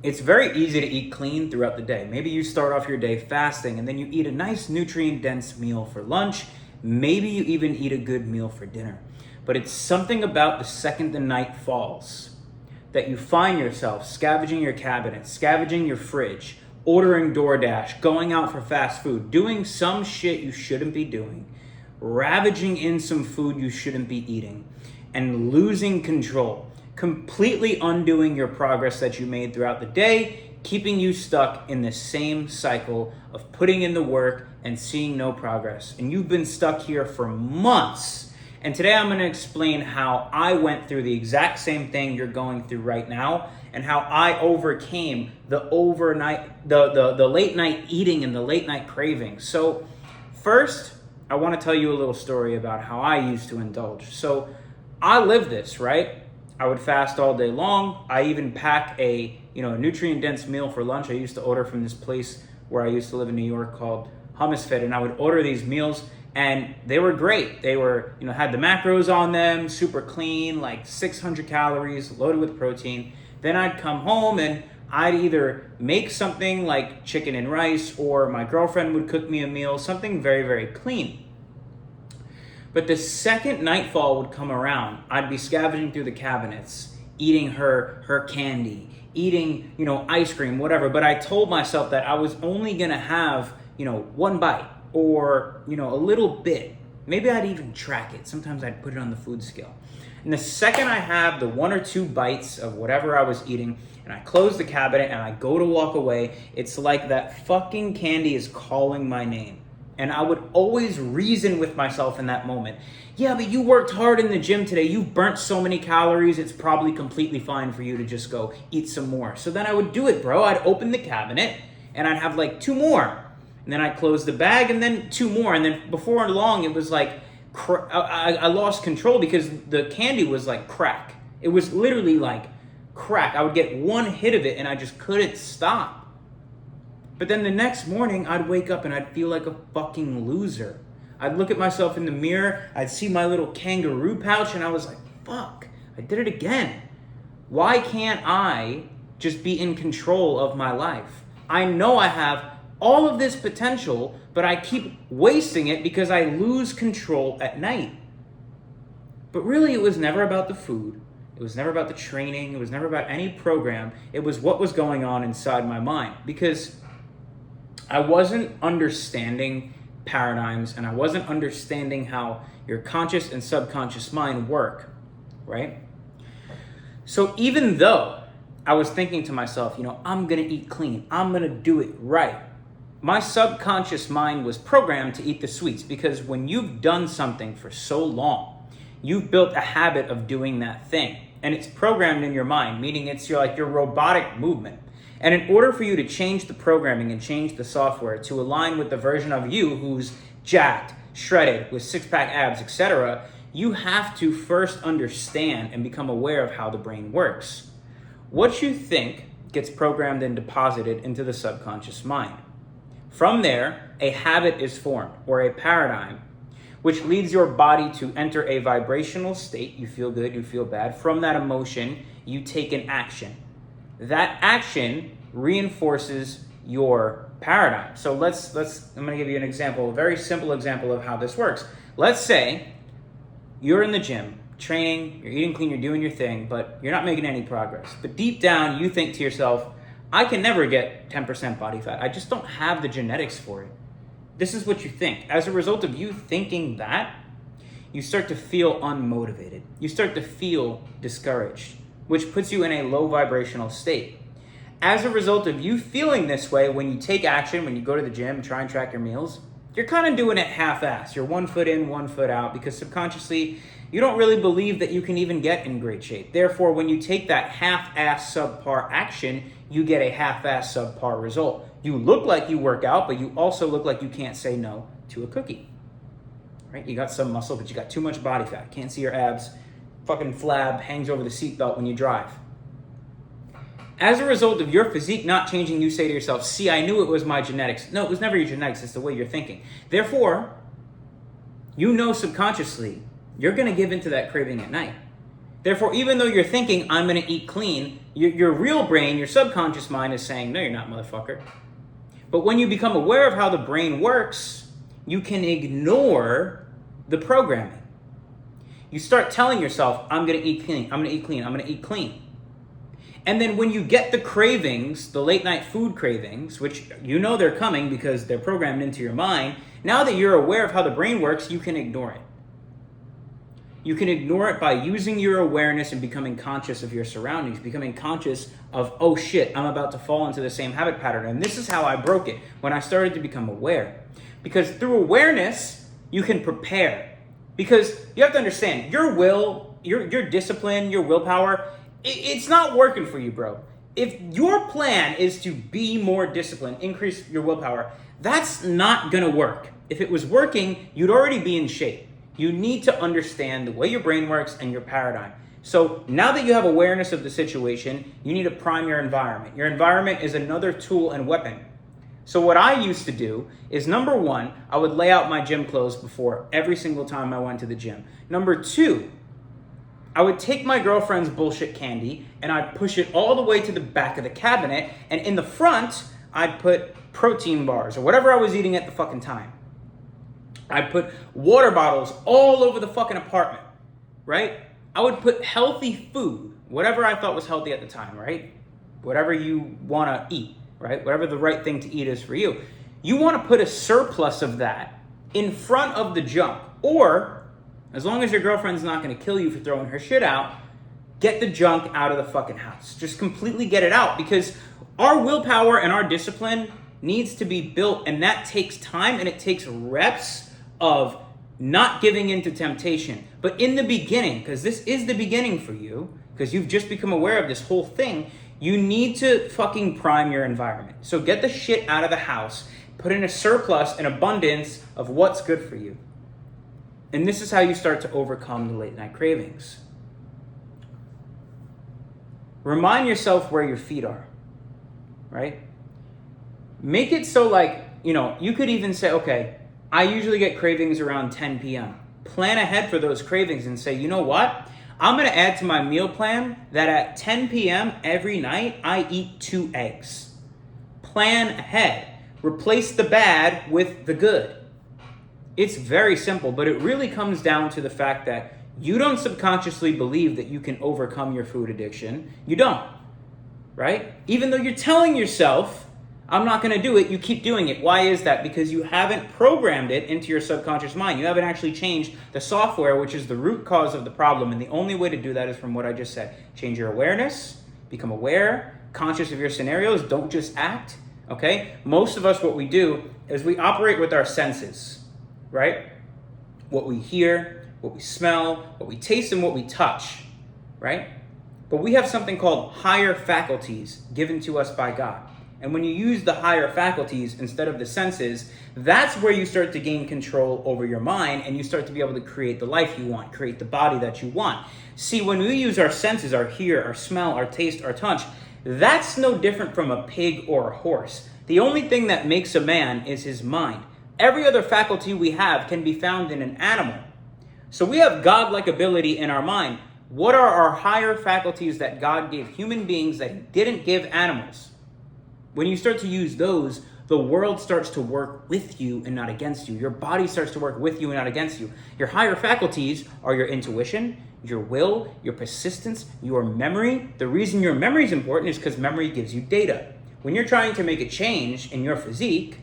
it's very easy to eat clean throughout the day. Maybe you start off your day fasting and then you eat a nice nutrient-dense meal for lunch. Maybe you even eat a good meal for dinner. But it's something about the second the night falls that you find yourself scavenging your cabinet, scavenging your fridge, ordering DoorDash, going out for fast food, doing some shit you shouldn't be doing, ravaging in some food you shouldn't be eating, and losing control, completely undoing your progress that you made throughout the day, keeping you stuck in the same cycle of putting in the work and seeing no progress. And you've been stuck here for months. And today I'm going to explain how I went through the exact same thing you're going through right now, and how I overcame the late night eating and the late night craving. So first, I want to tell you a little story about how I used to indulge. So I live this, right? I would fast all day long. I even pack a nutrient-dense meal for lunch. I used to order from this place where I used to live in New York called Hummus Fit, and I would order these meals, and they were great. They were, had the macros on them, super clean, like 600 calories, loaded with protein. Then I'd come home and I'd either make something like chicken and rice, or my girlfriend would cook me a meal, something very, very clean. But the second nightfall would come around, I'd be scavenging through the cabinets, eating her candy, eating, ice cream, whatever. But I told myself that I was only gonna have, one bite or, a little bit. Maybe I'd even track it. Sometimes I'd put it on the food scale. And the second I have the 1 or 2 bites of whatever I was eating, and I close the cabinet and I go to walk away, it's like that fucking candy is calling my name. And I would always reason with myself in that moment. Yeah, but you worked hard in the gym today. You burnt so many calories. It's probably completely fine for you to just go eat some more. So then I would do it, bro. I'd open the cabinet and I'd have like 2 more. And then I'd close the bag and then 2 more. And then before long, it was like, I lost control because the candy was like crack. It was literally like crack. I would get one hit of it and I just couldn't stop. But then the next morning, I'd wake up and I'd feel like a fucking loser. I'd look at myself in the mirror, I'd see my little kangaroo pouch, and I was like, fuck, I did it again. Why can't I just be in control of my life? I know I have all of this potential, but I keep wasting it because I lose control at night. But really, it was never about the food. It was never about the training. It was never about any program. It was what was going on inside my mind, because I wasn't understanding paradigms, and I wasn't understanding how your conscious and subconscious mind work, right? So even though I was thinking to myself, I'm gonna eat clean, I'm gonna do it right, my subconscious mind was programmed to eat the sweets, because when you've done something for so long, you've built a habit of doing that thing, and it's programmed in your mind, meaning it's your robotic movement. And in order for you to change the programming and change the software to align with the version of you who's jacked, shredded, with 6-pack abs, etc., you have to first understand and become aware of how the brain works. What you think gets programmed and deposited into the subconscious mind. From there, a habit is formed, or a paradigm, which leads your body to enter a vibrational state. You feel good, you feel bad. From that emotion, you take an action. That action reinforces your paradigm. So I'm gonna give you an example, a very simple example of how this works. Let's say you're in the gym, training, you're eating clean, you're doing your thing, but you're not making any progress. But deep down, you think to yourself, I can never get 10% body fat. I just don't have the genetics for it. This is what you think. As a result of you thinking that, you start to feel unmotivated. You start to feel discouraged, which puts you in a low vibrational state. As a result of you feeling this way, when you take action, when you go to the gym, try and track your meals, you're kind of doing it half-assed. You're 1 foot in, 1 foot out, because subconsciously, you don't really believe that you can even get in great shape. Therefore, when you take that half-assed subpar action, you get a half-assed subpar result. You look like you work out, but you also look like you can't say no to a cookie. Right? You got some muscle, but you got too much body fat. Can't see your abs. Fucking flab hangs over the seatbelt when you drive. As a result of your physique not changing, you say to yourself, see, I knew it was my genetics. No, it was never your genetics. It's the way you're thinking. Therefore, you know subconsciously you're going to give into that craving at night. Therefore, even though you're thinking, I'm going to eat clean, your real brain, your subconscious mind is saying, no, you're not, motherfucker. But when you become aware of how the brain works, you can ignore the programming. You start telling yourself, I'm going to eat clean, I'm going to eat clean, I'm going to eat clean. And then when you get the cravings, the late night food cravings, which you know they're coming because they're programmed into your mind, now that you're aware of how the brain works, you can ignore it. You can ignore it by using your awareness and becoming conscious of your surroundings, becoming conscious of, oh shit, I'm about to fall into the same habit pattern. And this is how I broke it, when I started to become aware. Because through awareness, you can prepare. Because you have to understand, your will, your discipline, your willpower, it's not working for you, bro. If your plan is to be more disciplined, increase your willpower, that's not gonna work. If it was working, you'd already be in shape. You need to understand the way your brain works and your paradigm. So now that you have awareness of the situation, you need to prime your environment. Your environment is another tool and weapon. So what I used to do is, number one, I would lay out my gym clothes before every single time I went to the gym. Number two, I would take my girlfriend's bullshit candy and I'd push it all the way to the back of the cabinet, and in the front, I'd put protein bars or whatever I was eating at the fucking time. I'd put water bottles all over the fucking apartment, right? I would put healthy food, whatever I thought was healthy at the time, right? Whatever you want to eat, right? Whatever the right thing to eat is for you. You want to put a surplus of that in front of the junk. Or, as long as your girlfriend's not going to kill you for throwing her shit out, get the junk out of the fucking house. Just completely get it out, because our willpower and our discipline needs to be built, and that takes time and it takes reps of not giving into temptation. But in the beginning, because this is the beginning for you, because you've just become aware of this whole thing, you need to fucking prime your environment. So get the shit out of the house, put in a surplus, an abundance of what's good for you. And this is how you start to overcome the late night cravings. Remind yourself where your feet are, right? Make it so you could even say, okay, I usually get cravings around 10 p.m. Plan ahead for those cravings and say, you know what? I'm going to add to my meal plan that at 10 p.m. every night, I eat 2 eggs. Plan ahead. Replace the bad with the good. It's very simple, but it really comes down to the fact that you don't subconsciously believe that you can overcome your food addiction. You don't, right? Even though you're telling yourself, I'm not going to do it, you keep doing it. Why is that? Because you haven't programmed it into your subconscious mind. You haven't actually changed the software, which is the root cause of the problem. And the only way to do that is from what I just said. Change your awareness, become aware, conscious of your scenarios, don't just act, okay? Most of us, what we do is we operate with our senses, right? What we hear, what we smell, what we taste, and what we touch, right? But we have something called higher faculties given to us by God. And when you use the higher faculties instead of the senses, that's where you start to gain control over your mind, and you start to be able to create the life you want, create the body that you want. See, when we use our senses, our hear, our smell, our taste, our touch, that's no different from a pig or a horse. The only thing that makes a man is his mind. Every other faculty we have can be found in an animal. So we have God-like ability in our mind. What are our higher faculties that God gave human beings that he didn't give animals? When you start to use those, the world starts to work with you and not against you. Your body starts to work with you and not against you. Your higher faculties are your intuition, your will, your persistence, your memory. The reason your memory is important is because memory gives you data. When you're trying to make a change in your physique,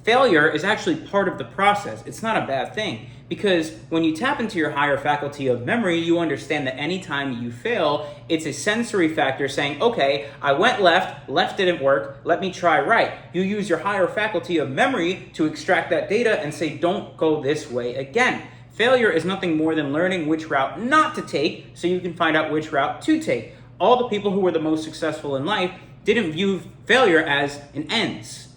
failure is actually part of the process. It's not a bad thing, because when you tap into your higher faculty of memory, you understand that anytime you fail, it's a sensory factor saying, okay, I went left didn't work, let me try right. You use your higher faculty of memory to extract that data and say, don't go this way again. Failure is nothing more than learning which route not to take so you can find out which route to take. All the people who were the most successful in life didn't view failure as an ends.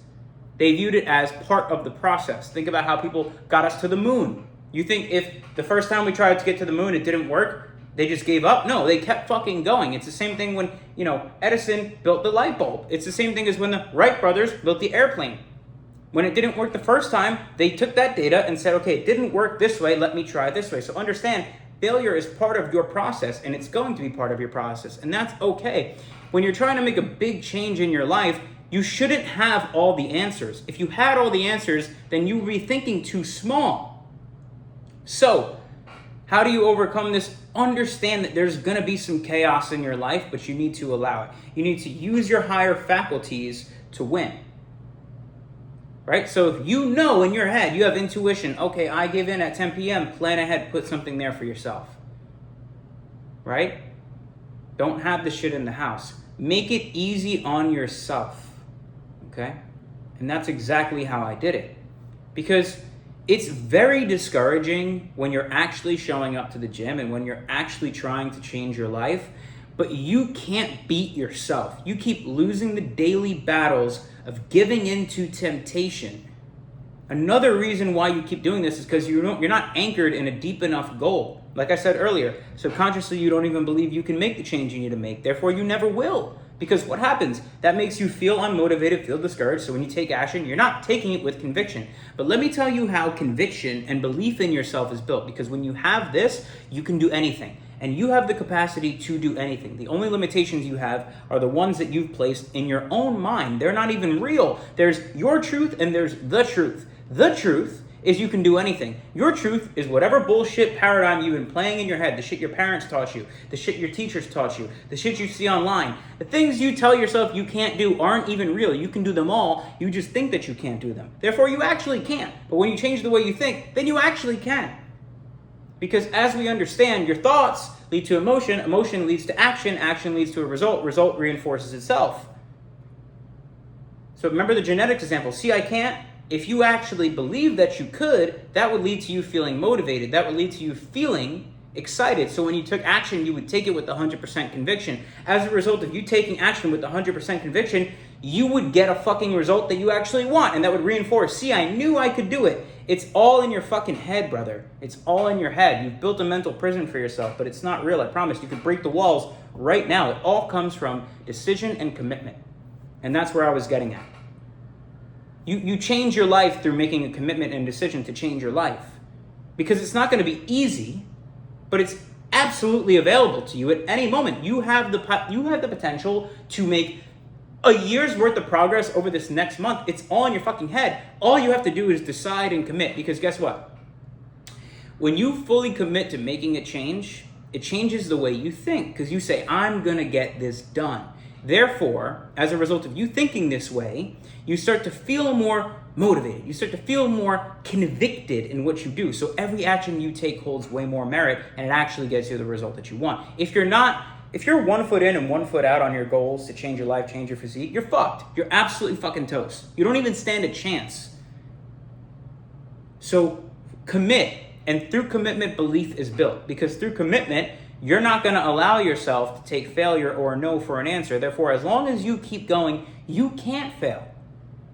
They viewed it as part of the process. Think about how people got us to the moon. You think if the first time we tried to get to the moon, it didn't work, they just gave up? No, they kept fucking going. It's the same thing when, Edison built the light bulb. It's the same thing as when the Wright brothers built the airplane. When it didn't work the first time, they took that data and said, okay, it didn't work this way, let me try this way. So understand, Failure is part of your process, and it's going to be part of your process, and that's okay. When you're trying to make a big change in your life, you shouldn't have all the answers. If you had all the answers, then you would be thinking too small. So, how do you overcome this? Understand that there's going to be some chaos in your life, but you need to allow it. You need to use your higher faculties to win. Right? So if you know in your head, you have intuition, okay, I give in at 10 p.m., plan ahead, put something there for yourself. Right? Don't have the shit in the house. Make it easy on yourself. Okay? And that's exactly how I did it. Because it's very discouraging when you're actually showing up to the gym and when you're actually trying to change your life, but you can't beat yourself. You keep losing the daily battles of giving into temptation. Another reason why you keep doing this is because you're not anchored in a deep enough goal. Like I said earlier, subconsciously you don't even believe you can make the change you need to make. Therefore, you never will. Because what happens? That makes you feel unmotivated, feel discouraged. So when you take action, you're not taking it with conviction. But let me tell you how conviction and belief in yourself is built. Because when you have this, you can do anything. And you have the capacity to do anything. The only limitations you have are the ones that you've placed in your own mind. They're not even real. There's your truth and there's the truth. The truth is you can do anything. Your truth is whatever bullshit paradigm you've been playing in your head, the shit your parents taught you, the shit your teachers taught you, the shit you see online. The things you tell yourself you can't do aren't even real. You can do them all. You just think that you can't do them. Therefore, you actually can't. But when you change the way you think, then you actually can. Because as we understand, your thoughts lead to emotion, emotion leads to action, action leads to a result, result reinforces itself. So remember the genetics example. See, I can't. If you actually believe that you could, that would lead to you feeling motivated. That would lead to you feeling excited. So when you took action, you would take it with 100% conviction. As a result of you taking action with 100% conviction, you would get a fucking result that you actually want. And that would reinforce, see, I knew I could do it. It's all in your fucking head, brother. It's all in your head. You've built a mental prison for yourself, but it's not real. I promise. You could break the walls right now. It all comes from decision and commitment. And that's where I was getting at. You change your life through making a commitment and decision to change your life. Because it's not going to be easy, but it's absolutely available to you at any moment. You have the potential to make a year's worth of progress over this next month. It's all in your fucking head. All you have to do is decide and commit. Because guess what? When you fully commit to making a change, it changes the way you think. Because you say, I'm going to get this done. Therefore, as a result of you thinking this way, you start to feel more motivated. You start to feel more convicted in what you do. So every action you take holds way more merit, and it actually gets you the result that you want. If you're 1 foot in and 1 foot out on your goals to change your life, change your physique, you're fucked. You're absolutely fucking toast. You don't even stand a chance. So commit, and through commitment, belief is built. Because through commitment, you're not going to allow yourself to take failure or a no for an answer. Therefore, as long as you keep going, you can't fail.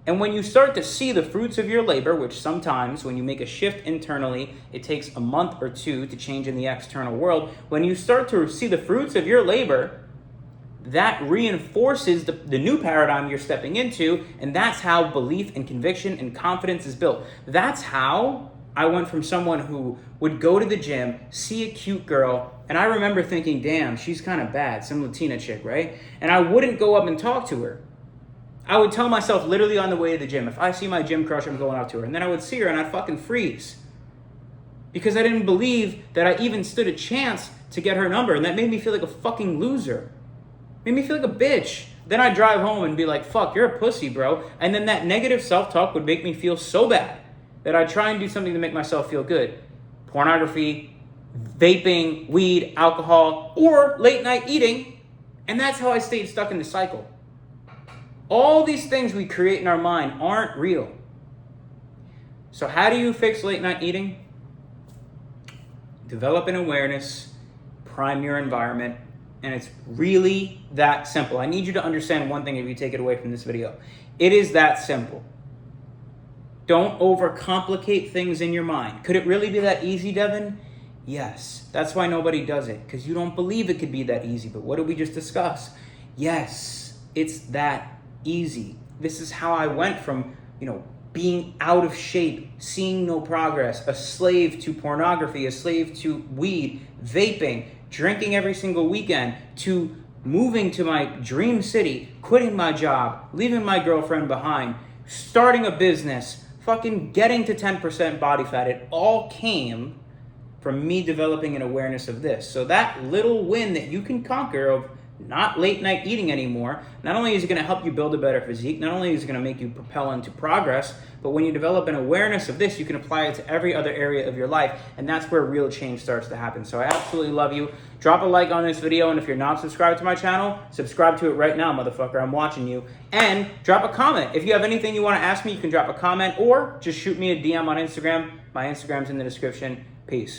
And when you start to see the fruits of your labor, which sometimes when you make a shift internally, it takes a month or two to change in the external world. When you start to see the fruits of your labor, that reinforces the new paradigm you're stepping into. And that's how belief and conviction and confidence is built. That's how I went from someone who would go to the gym, see a cute girl, and I remember thinking, damn, she's kind of bad, some Latina chick, right? And I wouldn't go up and talk to her. I would tell myself literally on the way to the gym, if I see my gym crush, I'm going up to her. And then I would see her and I'd fucking freeze. Because I didn't believe that I even stood a chance to get her number. And that made me feel like a fucking loser. Made me feel like a bitch. Then I'd drive home and be like, fuck, you're a pussy, bro. And then that negative self-talk would make me feel so bad that I'd try and do something to make myself feel good. Pornography, vaping, weed, alcohol, or late night eating. And that's how I stayed stuck in the cycle. All these things we create in our mind aren't real. So how do you fix late night eating? Develop an awareness, prime your environment, and it's really that simple. I need you to understand one thing if you take it away from this video. It is that simple. Don't overcomplicate things in your mind. Could it really be that easy, Devin? Yes. That's why nobody does it, because you don't believe it could be that easy. But what did we just discuss? Yes, it's that easy. This is how I went from, being out of shape, seeing no progress, a slave to pornography, a slave to weed, vaping, drinking every single weekend, to moving to my dream city, quitting my job, leaving my girlfriend behind, starting a business, fucking getting to 10% body fat. It all came from me developing an awareness of this. So that little win that you can conquer of not late night eating anymore, not only is it going to help you build a better physique, not only is it going to make you propel into progress, but when you develop an awareness of this, you can apply it to every other area of your life, and that's where real change starts to happen. So I absolutely love you. Drop a like on this video, and if you're not subscribed to my channel, subscribe to it right now, motherfucker. I'm watching you. And drop a comment. If you have anything you want to ask me, you can drop a comment, or just shoot me a DM on Instagram. My Instagram's in the description. Peace.